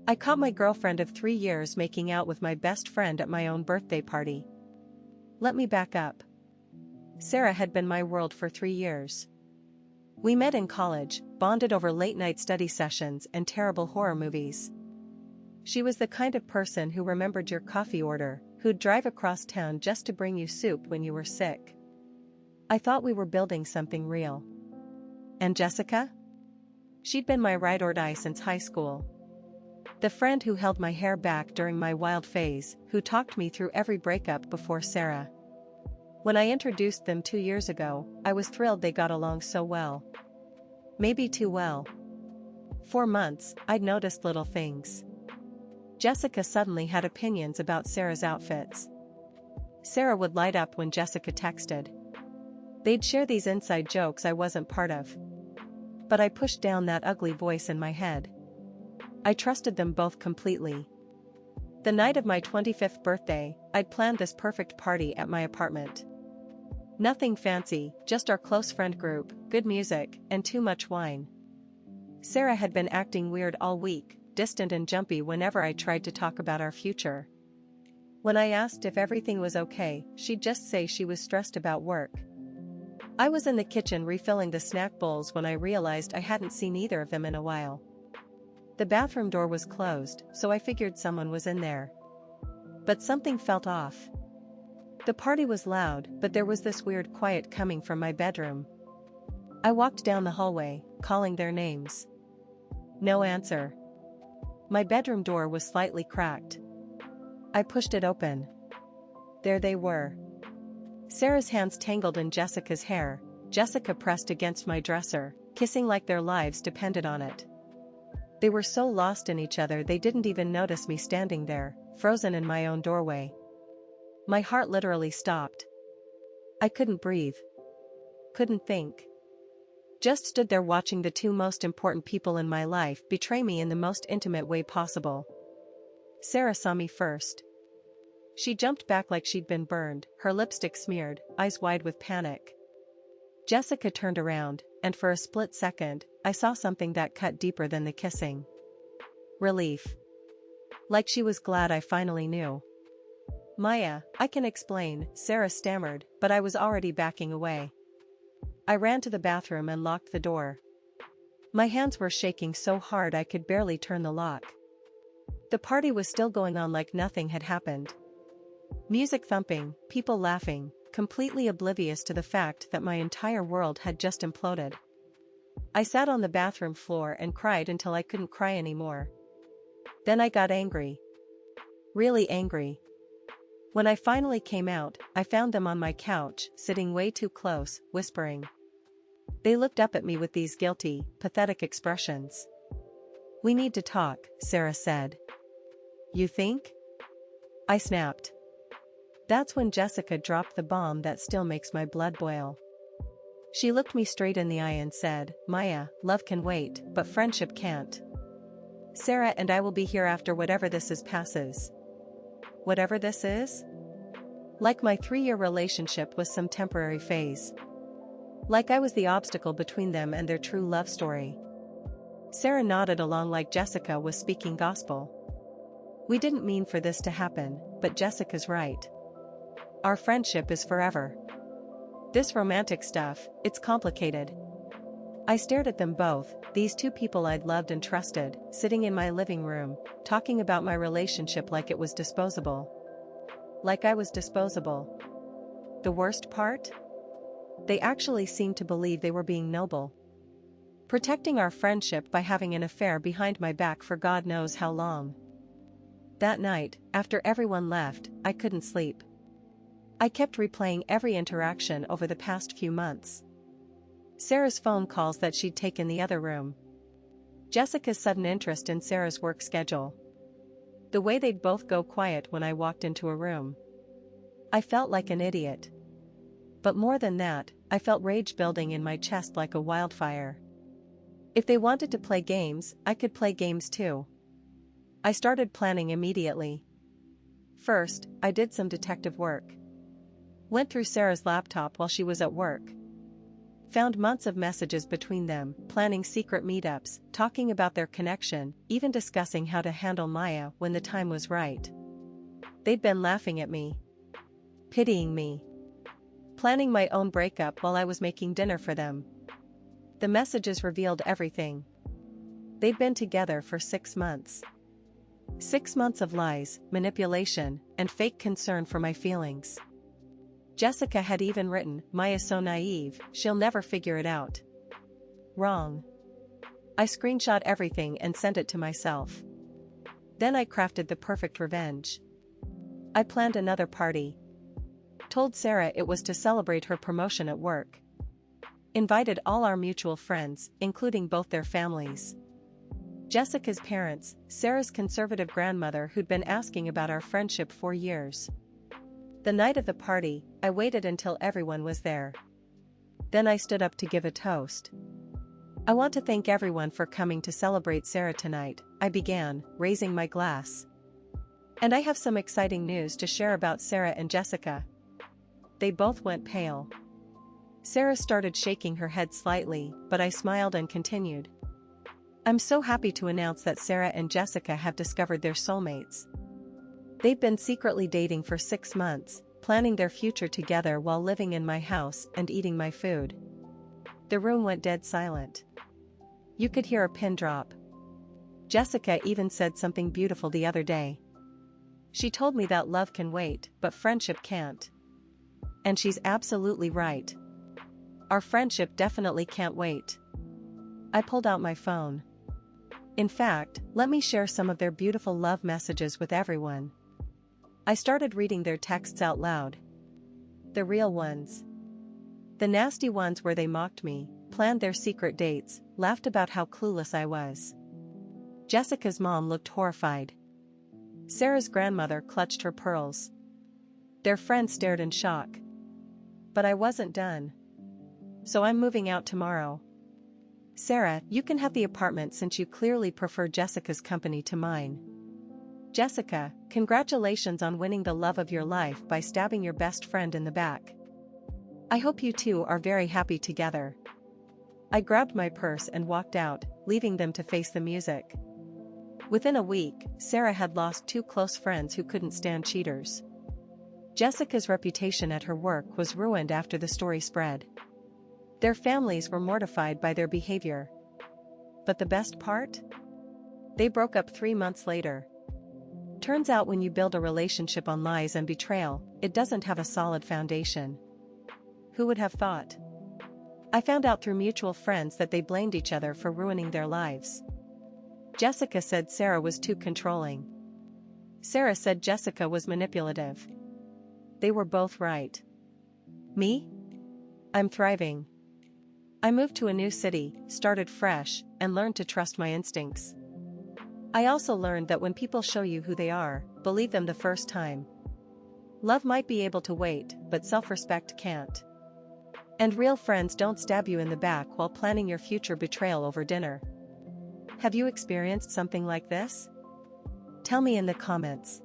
I caught my girlfriend of 3 years making out with my best friend at my own birthday party. Let me back up. Sarah had been my world for 3 years. We met in college, bonded over late-night study sessions and terrible horror movies. She was the kind of person who remembered your coffee order, who'd drive across town just to bring you soup when you were sick. I thought we were building something real. And Jessica? She'd been my ride or die since high school. The friend who held my hair back during my wild phase, who talked me through every breakup before Sarah. When I introduced them 2 years ago, I was thrilled they got along so well. Maybe too well. For months, I'd noticed little things. Jessica suddenly had opinions about Sarah's outfits. Sarah would light up when Jessica texted. They'd share these inside jokes I wasn't part of. But I pushed down that ugly voice in my head. I trusted them both completely. The night of my 25th birthday, I'd planned this perfect party at my apartment. Nothing fancy, just our close friend group, good music, and too much wine. Sarah had been acting weird all week, distant and jumpy whenever I tried to talk about our future. When I asked if everything was okay, she'd just say she was stressed about work. I was in the kitchen refilling the snack bowls when I realized I hadn't seen either of them in a while. The bathroom door was closed, so I figured someone was in there. But something felt off. The party was loud, but there was this weird quiet coming from my bedroom. I walked down the hallway, calling their names. No answer. My bedroom door was slightly cracked. I pushed it open. There they were. Sarah's hands tangled in Jessica's hair, Jessica pressed against my dresser, kissing like their lives depended on it. They were so lost in each other they didn't even notice me standing there, frozen in my own doorway. My heart literally stopped. I couldn't breathe. Couldn't think. Just stood there watching the two most important people in my life betray me in the most intimate way possible. Sarah saw me first. She jumped back like she'd been burned, her lipstick smeared, eyes wide with panic. Jessica turned around, and for a split second, I saw something that cut deeper than the kissing. Relief. Like she was glad I finally knew. Maya, I can explain, Sarah stammered, but I was already backing away. I ran to the bathroom and locked the door. My hands were shaking so hard I could barely turn the lock. The party was still going on like nothing had happened. Music thumping, people laughing, completely oblivious to the fact that my entire world had just imploded. I sat on the bathroom floor and cried until I couldn't cry anymore. Then I got angry. Really angry. When I finally came out, I found them on my couch, sitting way too close, whispering. They looked up at me with these guilty, pathetic expressions. We need to talk, Sarah said. You think? I snapped. That's when Jessica dropped the bomb that still makes my blood boil. She looked me straight in the eye and said, Maya, love can wait, but friendship can't. Sarah and I will be here after whatever this is passes. Whatever this is? Like my 3-year relationship was some temporary phase. Like I was the obstacle between them and their true love story. Sarah nodded along like Jessica was speaking gospel. We didn't mean for this to happen, but Jessica's right. Our friendship is forever. This romantic stuff, it's complicated. I stared at them both, these two people I'd loved and trusted, sitting in my living room, talking about my relationship like it was disposable. Like I was disposable. The worst part? They actually seemed to believe they were being noble. Protecting our friendship by having an affair behind my back for God knows how long. That night, after everyone left, I couldn't sleep. I kept replaying every interaction over the past few months. Sarah's phone calls that she'd taken the other room. Jessica's sudden interest in Sarah's work schedule. The way they'd both go quiet when I walked into a room. I felt like an idiot. But more than that, I felt rage building in my chest like a wildfire. If they wanted to play games, I could play games too. I started planning immediately. First, I did some detective work. Went through Sarah's laptop while she was at work. Found months of messages between them, planning secret meetups, talking about their connection, even discussing how to handle Maya when the time was right. They'd been laughing at me, pitying me, planning my own breakup while I was making dinner for them. The messages revealed everything. They'd been together for 6 months. 6 months of lies, manipulation, and fake concern for my feelings. Jessica had even written, "Maya's so naive, she'll never figure it out." Wrong. I screenshot everything and sent it to myself. Then I crafted the perfect revenge. I planned another party. Told Sarah it was to celebrate her promotion at work. Invited all our mutual friends, including both their families. Jessica's parents, Sarah's conservative grandmother who'd been asking about our friendship for years. The night of the party, I waited until everyone was there. Then I stood up to give a toast. "I want to thank everyone for coming to celebrate Sarah tonight," I began, raising my glass. "And I have some exciting news to share about Sarah and Jessica." They both went pale. Sarah started shaking her head slightly, but I smiled and continued. "I'm so happy to announce that Sarah and Jessica have discovered their soulmates. They've been secretly dating for 6 months, planning their future together while living in my house and eating my food." The room went dead silent. You could hear a pin drop. Jessica even said something beautiful the other day. She told me that love can wait, but friendship can't. And she's absolutely right. Our friendship definitely can't wait. I pulled out my phone. In fact, let me share some of their beautiful love messages with everyone. I started reading their texts out loud. The real ones. The nasty ones where they mocked me, planned their secret dates, laughed about how clueless I was. Jessica's mom looked horrified. Sarah's grandmother clutched her pearls. Their friends stared in shock. But I wasn't done. "So I'm moving out tomorrow. Sarah, you can have the apartment since you clearly prefer Jessica's company to mine. Jessica, congratulations on winning the love of your life by stabbing your best friend in the back. I hope you two are very happy together." I grabbed my purse and walked out, leaving them to face the music. Within a week, Sarah had lost 2 close friends who couldn't stand cheaters. Jessica's reputation at her work was ruined after the story spread. Their families were mortified by their behavior. But the best part? They broke up 3 months later. Turns out when you build a relationship on lies and betrayal, it doesn't have a solid foundation. Who would have thought? I found out through mutual friends that they blamed each other for ruining their lives. Jessica said Sarah was too controlling. Sarah said Jessica was manipulative. They were both right. Me? I'm thriving. I moved to a new city, started fresh, and learned to trust my instincts. I also learned that when people show you who they are, believe them the first time. Love might be able to wait, but self-respect can't. And real friends don't stab you in the back while planning your future betrayal over dinner. Have you experienced something like this? Tell me in the comments.